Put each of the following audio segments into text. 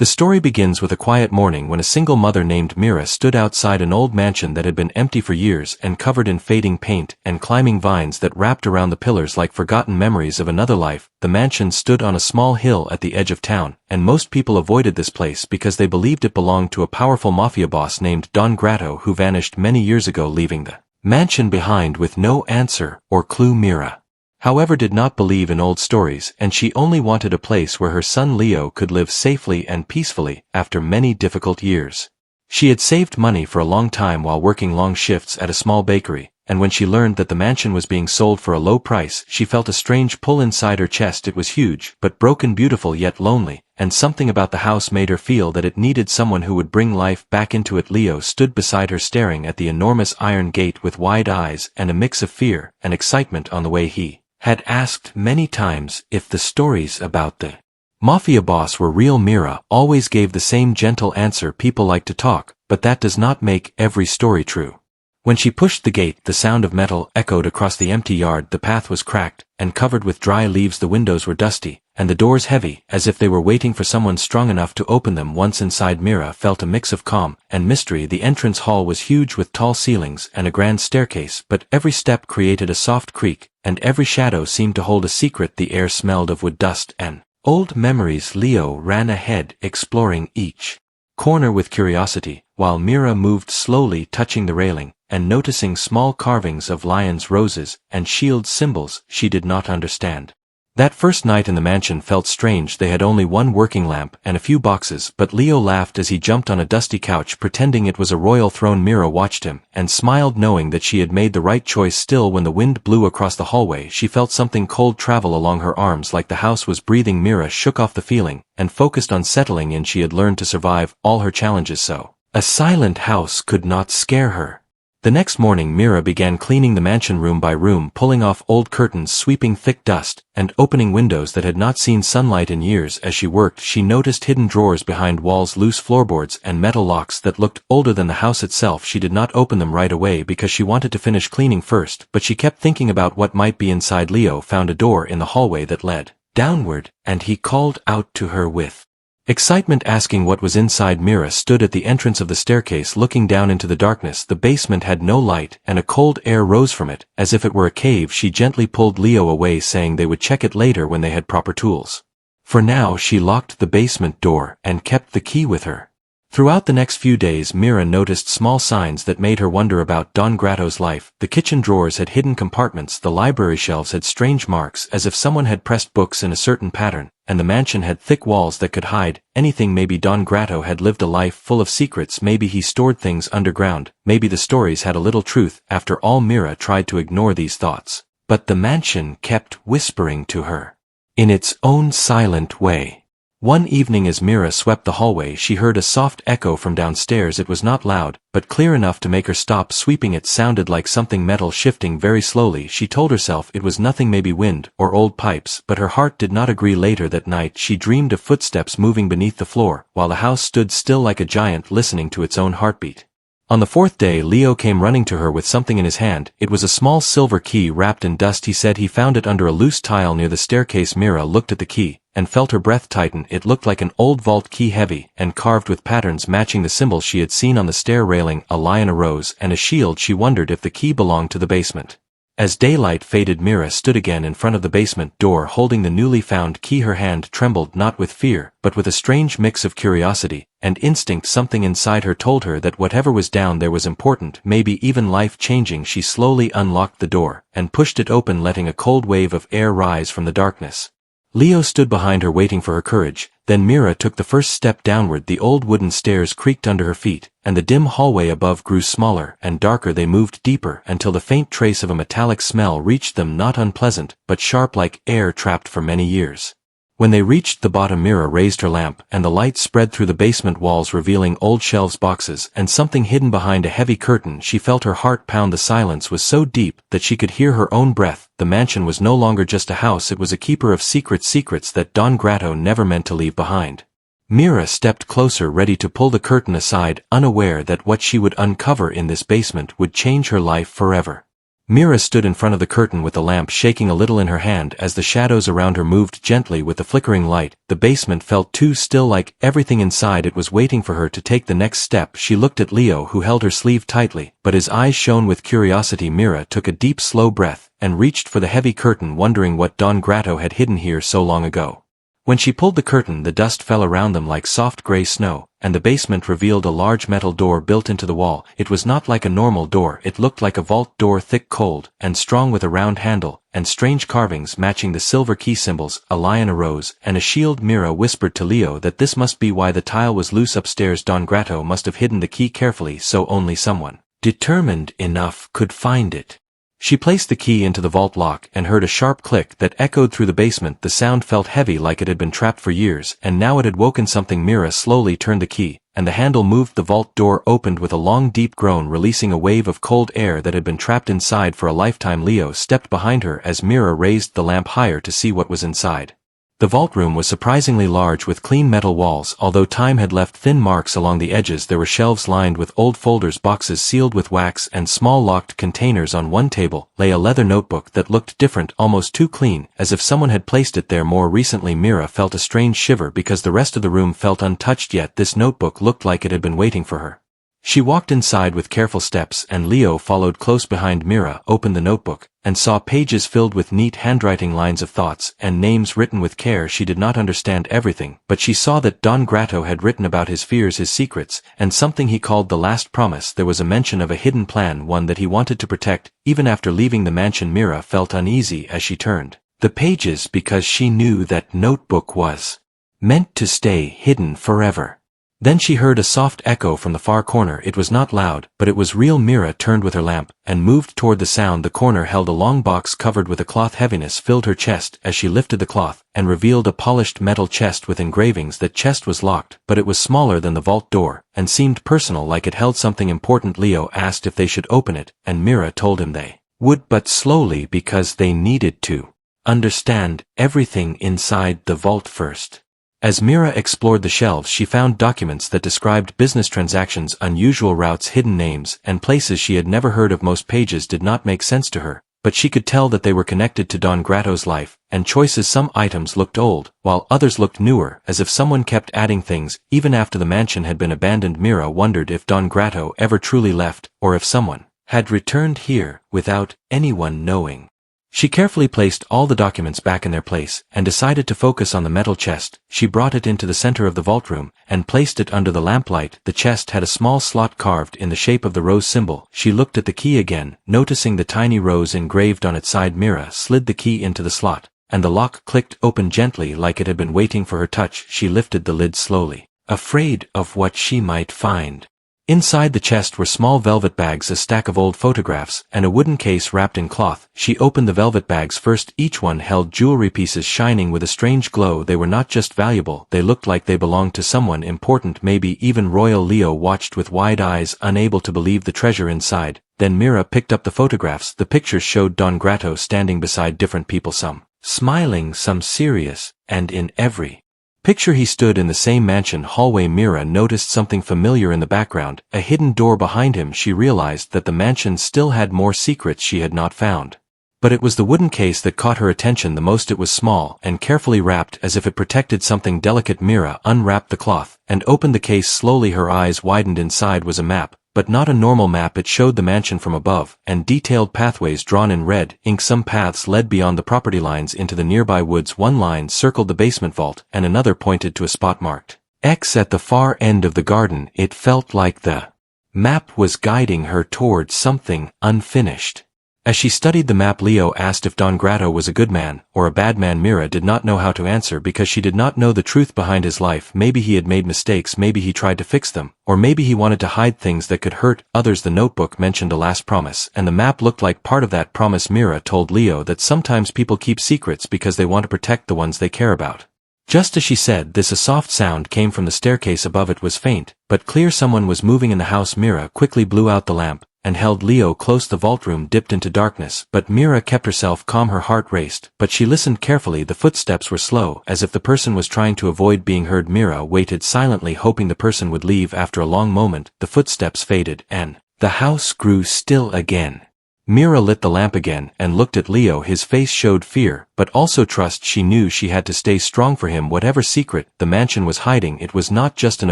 The story begins with a quiet morning when a single mother named Mira stood outside an old mansion that had been empty for years and covered in fading paint and climbing vines that wrapped around the pillars like forgotten memories of another life. The mansion stood on a small hill at the edge of town, and most people avoided this place because they believed it belonged to a powerful mafia boss named Don Gotti who vanished many years ago, leaving the mansion behind with no answer or clue. Mira, however, did not believe in old stories, and she only wanted a place where her son Leo could live safely and peacefully after many difficult years. She had saved money for a long time while working long shifts at a small bakery, and when she learned that the mansion was being sold for a low price, she felt a strange pull inside her chest. It was huge, but broken, beautiful yet lonely, and something about the house made her feel that it needed someone who would bring life back into it. Leo stood beside her, staring at the enormous iron gate with wide eyes and a mix of fear and excitement on the way he had asked many times if the stories about the mafia boss were real. Mira always gave the same gentle answer: people like to talk, but that does not make every story true. When she pushed the gate, the sound of metal echoed across the empty yard. The path was cracked and covered with dry leaves. The windows were dusty, and the doors heavy, as if they were waiting for someone strong enough to open them. Once inside, Mira felt a mix of calm and mystery. The entrance hall was huge with tall ceilings and a grand staircase, but every step created a soft creak, and every shadow seemed to hold a secret. The air smelled of wood, dust, and old memories. Leo ran ahead, exploring each corner with curiosity, while Mira moved slowly, touching the railing and noticing small carvings of lions, roses, and shield symbols she did not understand. That first night in the mansion felt strange. They had only one working lamp and a few boxes, but Leo laughed as he jumped on a dusty couch, pretending it was a royal throne. Mira watched him and smiled, knowing that she had made the right choice. Still, when the wind blew across the hallway, she felt something cold travel along her arms, like the house was breathing. Mira shook off the feeling and focused on settling in. She had learned to survive all her challenges, so a silent house could not scare her. The next morning, Mira began cleaning the mansion room by room, pulling off old curtains, sweeping thick dust, and opening windows that had not seen sunlight in years. As she worked, she noticed hidden drawers behind walls, loose floorboards, and metal locks that looked older than the house itself. She did not open them right away because she wanted to finish cleaning first, but she kept thinking about what might be inside. Leo found a door in the hallway that led downward, and he called out to her with excitement, asking what was inside. Mira stood at the entrance of the staircase, looking down into the darkness. The basement had no light, and a cold air rose from it, as if it were a cave. She gently pulled Leo away, saying they would check it later when they had proper tools. For now, she locked the basement door and kept the key with her. Throughout the next few days, Mira noticed small signs that made her wonder about Don Gotti's life. The kitchen drawers had hidden compartments, the library shelves had strange marks as if someone had pressed books in a certain pattern, and the mansion had thick walls that could hide anything. Maybe Don Gotti had lived a life full of secrets. Maybe he stored things underground. Maybe the stories had a little truth. After all, Mira tried to ignore these thoughts, but the mansion kept whispering to her in its own silent way. One evening, as Mira swept the hallway, she heard a soft echo from downstairs. It was not loud, but clear enough to make her stop sweeping. It sounded like something metal shifting very slowly. She told herself it was nothing, maybe wind or old pipes, but her heart did not agree. Later that night, she dreamed of footsteps moving beneath the floor, while the house stood still like a giant, listening to its own heartbeat. On the fourth day, Leo came running to her with something in his hand. It was a small silver key wrapped in dust. He said he found it under a loose tile near the staircase. Mira looked at the key and felt her breath tighten. It looked like an old vault key, heavy and carved with patterns matching the symbols she had seen on the stair railing: a lion, a rose, and a shield. She wondered if the key belonged to the basement. As daylight faded, Mira stood again in front of the basement door, holding the newly found key. Her hand trembled, not with fear, but with a strange mix of curiosity and instinct. Something inside her told her that whatever was down there was important, maybe even life-changing. She slowly unlocked the door and pushed it open, letting a cold wave of air rise from the darkness. Leo stood behind her, waiting for her courage. Then Mira took the first step downward. The old wooden stairs creaked under her feet, and the dim hallway above grew smaller and darker. They moved deeper until the faint trace of a metallic smell reached them, not unpleasant, but sharp, like air trapped for many years. When they reached the bottom, Mira raised her lamp, and the light spread through the basement walls, revealing old shelves, boxes, and something hidden behind a heavy curtain. She felt her heart pound. The silence was so deep that she could hear her own breath. The mansion was no longer just a house, it was a keeper of secrets that Don Gotti never meant to leave behind. Mira stepped closer, ready to pull the curtain aside, unaware that what she would uncover in this basement would change her life forever. Mira stood in front of the curtain with the lamp shaking a little in her hand as the shadows around her moved gently with the flickering light. The basement felt too still, like everything inside it was waiting for her to take the next step. She looked at Leo, who held her sleeve tightly, but his eyes shone with curiosity. Mira took a deep slow breath and reached for the heavy curtain, wondering what Don Gratto had hidden here so long ago. When she pulled the curtain, the dust fell around them like soft gray snow, and the basement revealed a large metal door built into the wall. It was not like a normal door, it looked like a vault door, thick, cold, and strong, with a round handle, and strange carvings matching the silver key symbols, a lion, a rose, and a shield. Mira whispered to Leo that this must be why the tile was loose upstairs. Don Gratto must have hidden the key carefully so only someone determined enough could find it. She placed the key into the vault lock and heard a sharp click that echoed through the basement. The sound felt heavy, like it had been trapped for years, and now it had woken something. Mira slowly turned the key, and the handle moved. The vault door opened with a long, deep groan, releasing a wave of cold air that had been trapped inside for a lifetime. Leo stepped behind her as Mira raised the lamp higher to see what was inside. The vault room was surprisingly large, with clean metal walls. Although time had left thin marks along the edges, there were shelves lined with old folders, boxes sealed with wax, and small locked containers. On one table lay a leather notebook that looked different, almost too clean, as if someone had placed it there more recently. Mira felt a strange shiver because the rest of the room felt untouched, yet this notebook looked like it had been waiting for her. She walked inside with careful steps, and Leo followed close behind. Mira opened the notebook and saw pages filled with neat handwriting, lines of thoughts and names written with care. She did not understand everything, but she saw that Don Gratto had written about his fears, his secrets, and something he called the last promise. There was a mention of a hidden plan, one that he wanted to protect. Even after leaving the mansion, Mira felt uneasy as she turned the pages because she knew that notebook was meant to stay hidden forever. Then she heard a soft echo from the far corner. It was not loud, but it was real. Mira turned with her lamp and moved toward the sound. The corner held a long box covered with a cloth. Heaviness filled her chest as she lifted the cloth and revealed a polished metal chest with engravings. That chest was locked, but it was smaller than the vault door and seemed personal, like it held something important. Leo asked if they should open it, and Mira told him they would, but slowly, because they needed to understand everything inside the vault first. As Mira explored the shelves, she found documents that described business transactions, unusual routes, hidden names, and places she had never heard of. Most pages did not make sense to her, but she could tell that they were connected to Don Gratto's life and choices. Some items looked old, while others looked newer, as if someone kept adding things even after the mansion had been abandoned. Mira wondered if Don Gratto ever truly left, or if someone had returned here without anyone knowing. She carefully placed all the documents back in their place and decided to focus on the metal chest. She brought it into the center of the vault room and placed it under the lamplight. The chest had a small slot carved in the shape of the rose symbol. She looked at the key again, noticing the tiny rose engraved on its side. Mira slid the key into the slot, and the lock clicked open gently, like it had been waiting for her touch. She lifted the lid slowly, afraid of what she might find. Inside the chest were small velvet bags, a stack of old photographs, and a wooden case wrapped in cloth. She opened the velvet bags first. Each one held jewelry pieces shining with a strange glow. They were not just valuable, they looked like they belonged to someone important, maybe even royal. Leo watched with wide eyes, unable to believe the treasure inside. Then Mira picked up the photographs. The pictures showed Don Gratto standing beside different people, some smiling, some serious, and in every picture he stood in the same mansion hallway. Mira noticed something familiar in the background, a hidden door behind him. She realized that the mansion still had more secrets she had not found. But it was the wooden case that caught her attention the most. It was small and carefully wrapped, as if it protected something delicate. Mira unwrapped the cloth and opened the case slowly. Her eyes widened. Inside was a map, but not a normal map. It showed the mansion from above, and detailed pathways drawn in red ink. Some paths led beyond the property lines into the nearby woods. One line circled the basement vault, and another pointed to a spot marked X at the far end of the garden. It felt like the map was guiding her towards something unfinished. As she studied the map, Leo asked if Don Gratto was a good man or a bad man. Mira did not know how to answer because she did not know the truth behind his life. Maybe he had made mistakes, maybe he tried to fix them, or maybe he wanted to hide things that could hurt others. The notebook mentioned a last promise, and the map looked like part of that promise. Mira told Leo that sometimes people keep secrets because they want to protect the ones they care about. Just as she said this, a soft sound came from the staircase above. It was faint, but clear. Someone was moving in the house. Mira quickly blew out the lamp and held Leo close. The vault room dipped into darkness, but Mira kept herself calm. Her heart raced, but she listened carefully. The footsteps were slow, as if the person was trying to avoid being heard. Mira waited silently, hoping the person would leave. After a long moment, the footsteps faded, and the house grew still again. Mira lit the lamp again and looked at Leo. His face showed fear, but also trust. She knew she had to stay strong for him. Whatever secret the mansion was hiding, it was not just an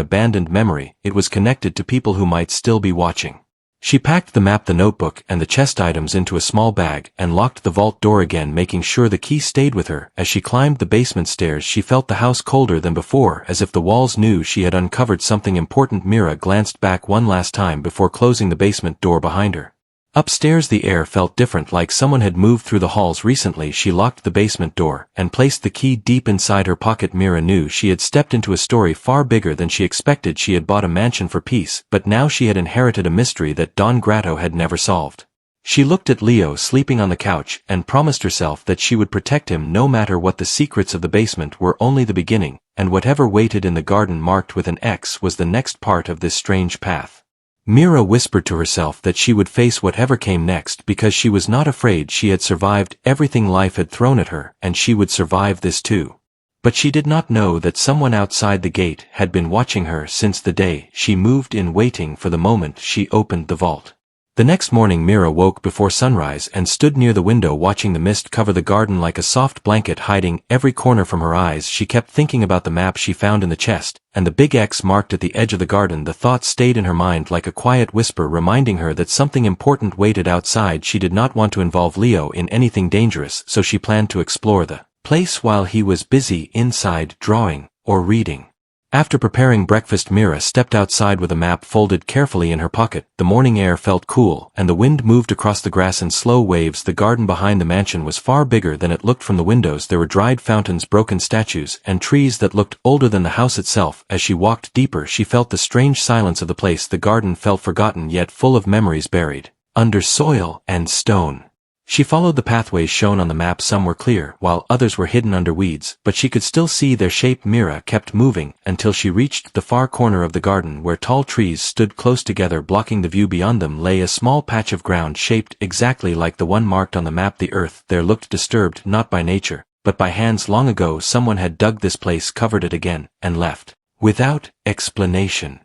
abandoned memory, it was connected to people who might still be watching. She packed the map, the notebook, and the chest items into a small bag and locked the vault door again, making sure the key stayed with her. As she climbed the basement stairs, she felt the house colder than before, as if the walls knew she had uncovered something important. Mira glanced back one last time before closing the basement door behind her. Upstairs the air felt different, like someone had moved through the halls recently. She locked the basement door and placed the key deep inside her pocket. Mira knew she had stepped into a story far bigger than she expected. She had bought a mansion for peace, but now she had inherited a mystery that Don Gotti had never solved. She looked at Leo sleeping on the couch and promised herself that she would protect him no matter what. The secrets of the basement were only the beginning, and whatever waited in the garden marked with an X was the next part of this strange path. Mira whispered to herself that she would face whatever came next because she was not afraid. She had survived everything life had thrown at her, and she would survive this too. But she did not know that someone outside the gate had been watching her since the day she moved in, waiting for the moment she opened the vault. The next morning Mira woke before sunrise and stood near the window watching the mist cover the garden like a soft blanket, hiding every corner from her eyes. She kept thinking about the map she found in the chest, and the big X marked at the edge of the garden. The thought stayed in her mind like a quiet whisper, reminding her that something important waited outside. She did not want to involve Leo in anything dangerous, so she planned to explore the place while he was busy inside drawing or reading. After preparing breakfast, Mira stepped outside with a map folded carefully in her pocket. The morning air felt cool, and the wind moved across the grass in slow waves. The garden behind the mansion was far bigger than it looked from the windows. There were dried fountains, broken statues, and trees that looked older than the house itself. As she walked deeper, she felt the strange silence of the place. The garden felt forgotten yet full of memories buried under soil and stone. She followed the pathways shown on the map. Some were clear, while others were hidden under weeds, but she could still see their shape. Mira kept moving until she reached the far corner of the garden where tall trees stood close together, blocking the view. Beyond them lay a small patch of ground shaped exactly like the one marked on the map. The earth there looked disturbed, not by nature, but by hands. Long ago someone had dug this place, covered it again, and left without explanation.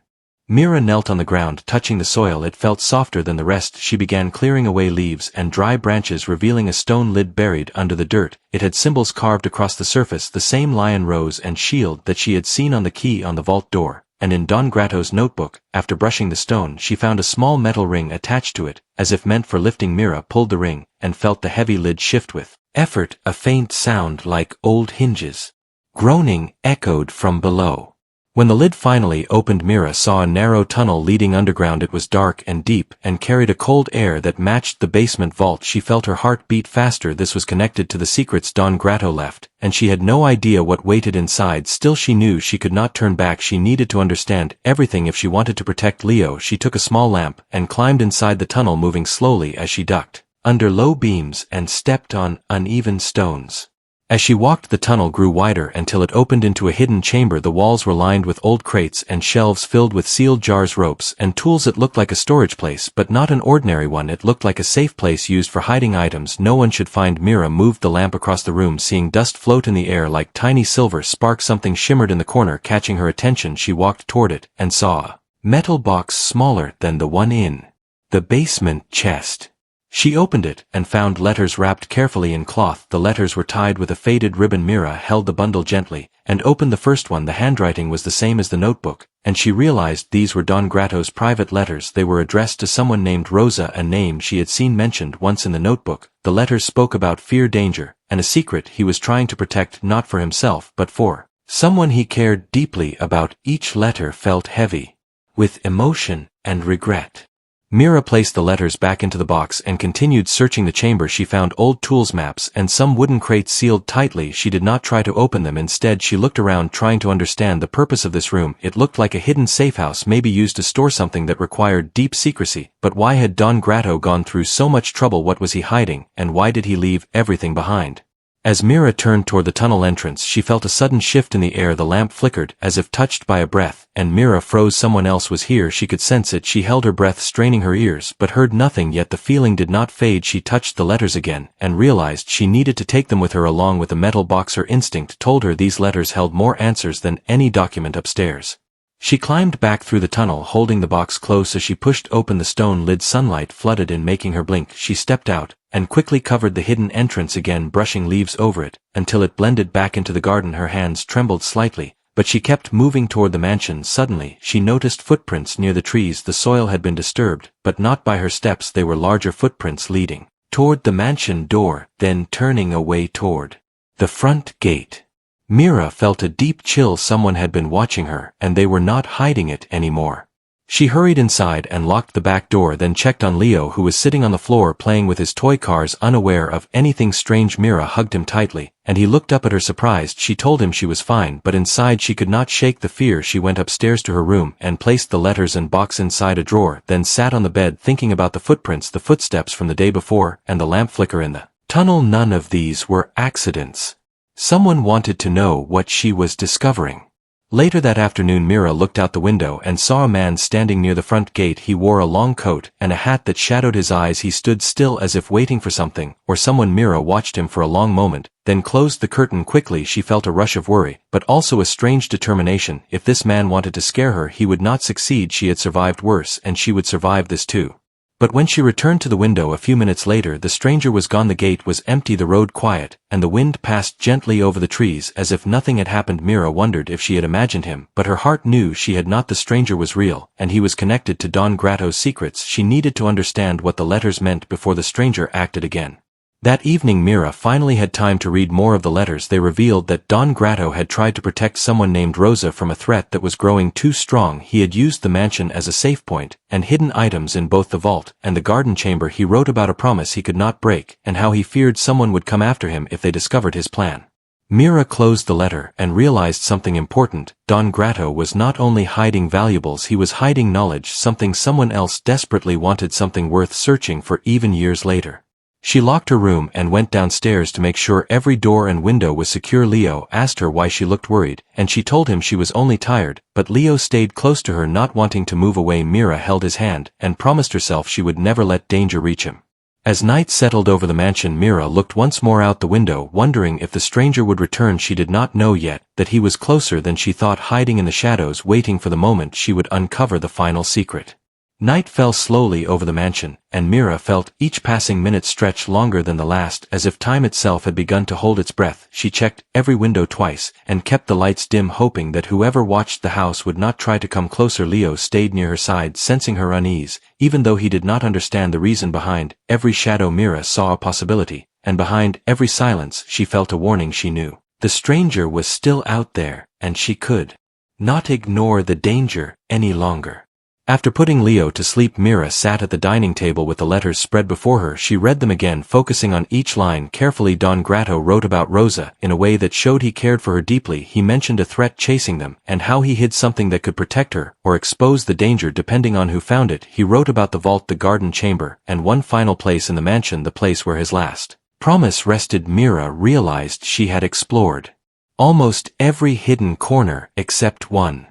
Mira knelt on the ground, touching the soil. It felt softer than the rest. She began clearing away leaves and dry branches, revealing a stone lid buried under the dirt. It had symbols carved across the surface, the same lion, rose, and shield that she had seen on the key on the vault door, and in Don Gotti's notebook. After brushing the stone, she found a small metal ring attached to it, as if meant for lifting. Mira pulled the ring, and felt the heavy lid shift with effort. A faint sound like old hinges groaning echoed from below. When the lid finally opened, Mira saw a narrow tunnel leading underground. It was dark and deep, and carried a cold air that matched the basement vault. She felt her heart beat faster. This was connected to the secrets Don Gotti left, and she had no idea what waited inside. Still, she knew she could not turn back. She needed to understand everything if she wanted to protect Leo. She took a small lamp and climbed inside the tunnel, moving slowly as she ducked under low beams and stepped on uneven stones. As she walked, the tunnel grew wider until it opened into a hidden chamber. The walls were lined with old crates and shelves filled with sealed jars, ropes, and tools. It looked like a storage place, but not an ordinary one. It looked like a safe place used for hiding items no one should find. Mira moved the lamp across the room, seeing dust float in the air like tiny silver sparks. Something shimmered in the corner, catching her attention. She walked toward it and saw a metal box smaller than the one in the basement chest. She opened it and found letters wrapped carefully in cloth. The letters were tied with a faded ribbon. Mira held the bundle gently and opened the first one. The handwriting was the same as the notebook, and she realized these were Don Gotti's private letters. They were addressed to someone named Rosa, a name she had seen mentioned once in the notebook. The letters spoke about fear, danger, and a secret he was trying to protect, not for himself but for someone he cared deeply about. Each letter felt heavy with emotion and regret. Mira placed the letters back into the box and continued searching the chamber. She found old tools, maps, and some wooden crates sealed tightly. She did not try to open them. Instead, she looked around, trying to understand the purpose of this room. It looked like a hidden safe house, maybe used to store something that required deep secrecy. But why had Don Gotti gone through so much trouble? What was he hiding, and why did he leave everything behind? As Mira turned toward the tunnel entrance, she felt a sudden shift in the air. The lamp flickered, as if touched by a breath, and Mira froze. Someone else was here. She could sense it. She held her breath, straining her ears, but heard nothing. Yet the feeling did not fade. She touched the letters again, and realized she needed to take them with her along with the metal box. Her instinct told her these letters held more answers than any document upstairs. She climbed back through the tunnel holding the box close as she pushed open the stone lid. Sunlight flooded in, making her blink. She stepped out, and quickly covered the hidden entrance again, brushing leaves over it, until it blended back into the garden. Her hands trembled slightly, but she kept moving toward the mansion. Suddenly, she noticed footprints near the trees. The soil had been disturbed, but not by her steps. They were larger footprints leading toward the mansion door, then turning away toward the front gate. Mira felt a deep chill. Someone had been watching her, and they were not hiding it anymore. She hurried inside and locked the back door, then checked on Leo, who was sitting on the floor playing with his toy cars, unaware of anything strange. Mira hugged him tightly, and he looked up at her surprised. She told him she was fine, but inside she could not shake the fear. She went upstairs to her room and placed the letters and box inside a drawer, then sat on the bed thinking about the footprints, the footsteps from the day before, and the lamp flicker in the tunnel. None of these were accidents. Someone wanted to know what she was discovering. Later that afternoon, Mira looked out the window and saw a man standing near the front gate. He wore a long coat and a hat that shadowed his eyes. He stood still as if waiting for something or someone. Mira watched him for a long moment, then closed the curtain quickly. She felt a rush of worry, but also a strange determination. If this man wanted to scare her, he would not succeed. She had survived worse, and she would survive this too. But when she returned to the window a few minutes later, the stranger was gone. The gate was empty, the road quiet, and the wind passed gently over the trees as if nothing had happened. Mira wondered if she had imagined him, but her heart knew she had not. The stranger was real, and he was connected to Don Gratto's secrets. She needed to understand what the letters meant before the stranger acted again. That evening, Mira finally had time to read more of the letters. They revealed that Don Gratto had tried to protect someone named Rosa from a threat that was growing too strong. He had used the mansion as a safe point, and hidden items in both the vault and the garden chamber. He wrote about a promise he could not break, and how he feared someone would come after him if they discovered his plan. Mira closed the letter and realized something important. Don Gratto was not only hiding valuables, he was hiding knowledge, something someone else desperately wanted, something worth searching for even years later. She locked her room and went downstairs to make sure every door and window was secure. Leo asked her why she looked worried, and she told him she was only tired, but Leo stayed close to her, not wanting to move away. Mira held his hand and promised herself she would never let danger reach him. As night settled over the mansion, Mira looked once more out the window, wondering if the stranger would return. She did not know yet that he was closer than she thought, hiding in the shadows, waiting for the moment she would uncover the final secret. Night fell slowly over the mansion, and Mira felt each passing minute stretch longer than the last, as if time itself had begun to hold its breath. She checked every window twice, and kept the lights dim, hoping that whoever watched the house would not try to come closer. Leo stayed near her side, sensing her unease, even though he did not understand the reason behind every shadow. Mira saw a possibility, and behind every silence she felt a warning. She knew the stranger was still out there, and she could not ignore the danger any longer. After putting Leo to sleep, Mira sat at the dining table with the letters spread before her. She read them again, focusing on each line carefully. Don Gratto wrote about Rosa in a way that showed he cared for her deeply. He mentioned a threat chasing them, and how he hid something that could protect her, or expose the danger depending on who found it. He wrote about the vault, the garden chamber, and one final place in the mansion, the place where his last promise rested. Mira realized she had explored almost every hidden corner except one.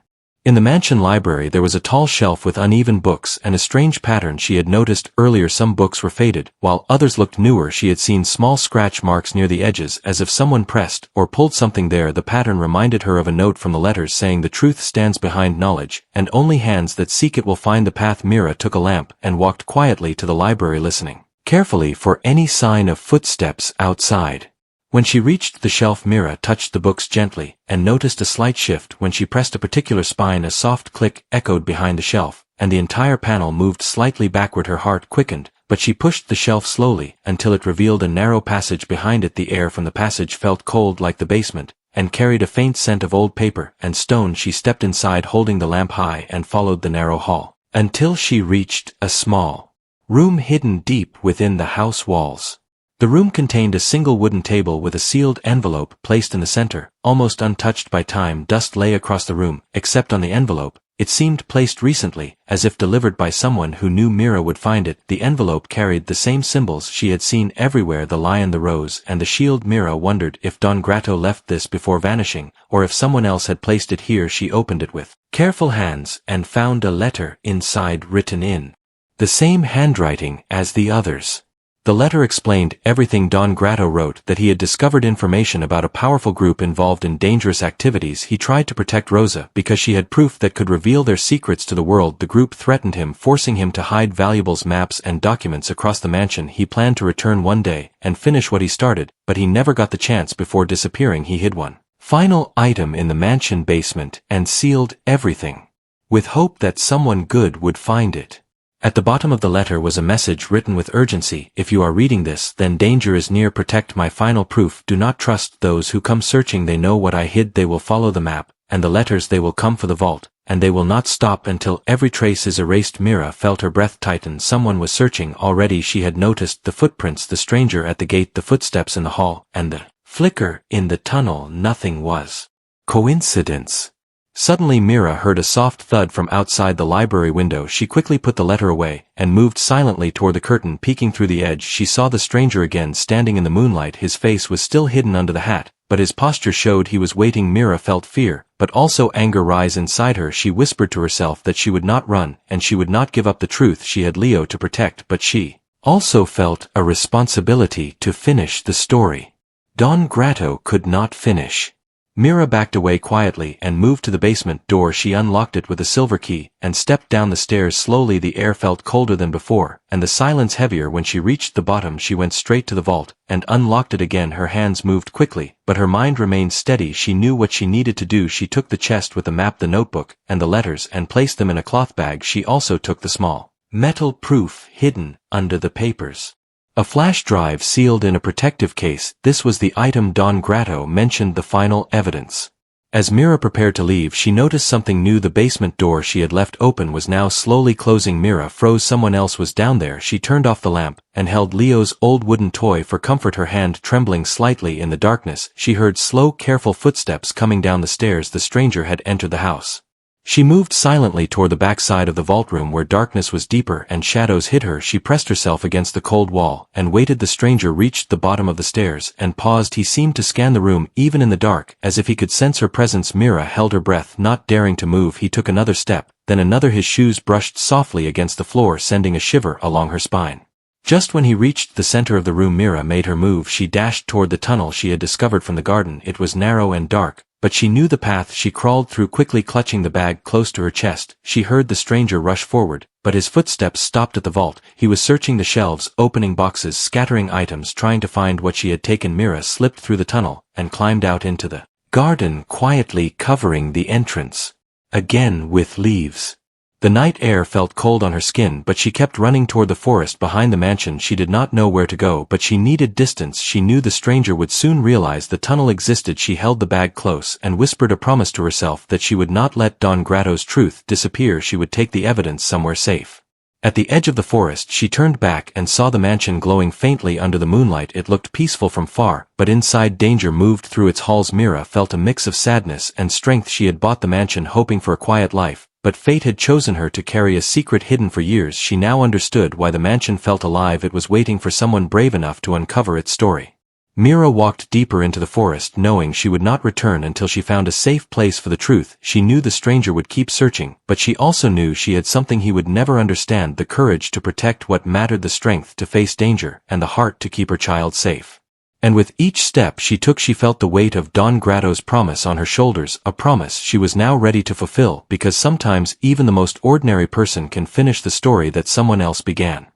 In the mansion library there was a tall shelf with uneven books and a strange pattern she had noticed earlier. Some books were faded, while others looked newer. She had seen small scratch marks near the edges, as if someone pressed or pulled something there. The pattern reminded her of a note from the letters saying, "The truth stands behind knowledge, and only hands that seek it will find the path." Mira took a lamp and walked quietly to the library, listening carefully for any sign of footsteps outside. When she reached the shelf, Mira touched the books gently, and noticed a slight shift. When she pressed a particular spine, a soft click echoed behind the shelf, and the entire panel moved slightly backward. Her heart quickened, but she pushed the shelf slowly, until it revealed a narrow passage behind it. The air from the passage felt cold like the basement, and carried a faint scent of old paper and stone. She stepped inside, holding the lamp high, and followed the narrow hall, until she reached a small room hidden deep within the house walls. The room contained a single wooden table with a sealed envelope placed in the center, almost untouched by time. Dust lay across the room, except on the envelope. It seemed placed recently, as if delivered by someone who knew Mira would find it. The envelope carried the same symbols she had seen everywhere: the lion, the rose, and the shield. Mira wondered if Don Gratto left this before vanishing, or if someone else had placed it here. She opened it with careful hands and found a letter inside, written in the same handwriting as the others. The letter explained everything. Don Gotti wrote that he had discovered information about a powerful group involved in dangerous activities. He tried to protect Rosa because she had proof that could reveal their secrets to the world. The group threatened him, forcing him to hide valuables, maps, and documents across the mansion. He planned to return one day and finish what he started, but he never got the chance. Before disappearing, he hid one final item in the mansion basement and sealed everything, with hope that someone good would find it. At the bottom of the letter was a message written with urgency. If you are reading this, then danger is near. Protect my final proof. Do not trust those who come searching. They know what I hid. They will follow the map and the letters. They will come for the vault, and they will not stop until every trace is erased. Mira felt her breath tighten. Someone was searching already. She had noticed the footprints, the stranger at the gate, the footsteps in the hall, and the flicker in the tunnel. Nothing was coincidence. Suddenly Mira heard a soft thud from outside the library window. She quickly put the letter away and moved silently toward the curtain. Peeking through the edge, she saw the stranger again, standing in the moonlight. His face was still hidden under the hat, but his posture showed he was waiting. Mira felt fear, but also anger rise inside her. She whispered to herself that she would not run, and she would not give up the truth. She had Leo to protect, but she also felt a responsibility to finish the story. Don Gotti could not finish. Mira backed away quietly and moved to the basement door. She unlocked it with a silver key and stepped down the stairs slowly. The air felt colder than before, and the silence heavier. When she reached the bottom, she went straight to the vault and unlocked it again. Her hands moved quickly, but her mind remained steady. She knew what she needed to do. She took the chest with the map, the notebook, and the letters and placed them in a cloth bag. She also took the small metal proof hidden under the papers. A flash drive sealed in a protective case. This was the item Don Gotti mentioned, the final evidence. As Mira prepared to leave, she noticed something new. The basement door she had left open was now slowly closing. Mira froze. Someone else was down there. She turned off the lamp and held Leo's old wooden toy for comfort, her hand trembling slightly. In the darkness, she heard slow, careful footsteps coming down the stairs. The stranger had entered the house. She moved silently toward the back side of the vault room where darkness was deeper and shadows hid her. She pressed herself against the cold wall and waited. The stranger reached the bottom of the stairs and paused. He seemed to scan the room, even in the dark, as if he could sense her presence. Mira held her breath, not daring to move. He took another step, then another. His shoes brushed softly against the floor, sending a shiver along her spine. Just when he reached the center of the room, Mira made her move. She dashed toward the tunnel she had discovered from the garden. It was narrow and dark, but she knew the path. She crawled through quickly, clutching the bag close to her chest. She heard the stranger rush forward, but his footsteps stopped at the vault. He was searching the shelves, opening boxes, scattering items, trying to find what she had taken. Mira slipped through the tunnel and climbed out into the garden, quietly covering the entrance again with leaves. The night air felt cold on her skin, but she kept running toward the forest behind the mansion. She did not know where to go, but she needed distance. She knew the stranger would soon realize the tunnel existed. She held the bag close and whispered a promise to herself that she would not let Don Gotti's truth disappear. She would take the evidence somewhere safe. At the edge of the forest, she turned back and saw the mansion glowing faintly under the moonlight. It looked peaceful from far, but inside danger moved through its halls. Mira felt a mix of sadness and strength. She had bought the mansion hoping for a quiet life, but fate had chosen her to carry a secret hidden for years. She now understood why the mansion felt alive. It was waiting for someone brave enough to uncover its story. Mira walked deeper into the forest, knowing she would not return until she found a safe place for the truth. She knew the stranger would keep searching, but she also knew she had something he would never understand: the courage to protect what mattered, the strength to face danger, and the heart to keep her child safe. And with each step she took, she felt the weight of Don Gotti's promise on her shoulders, a promise she was now ready to fulfill, because sometimes even the most ordinary person can finish the story that someone else began.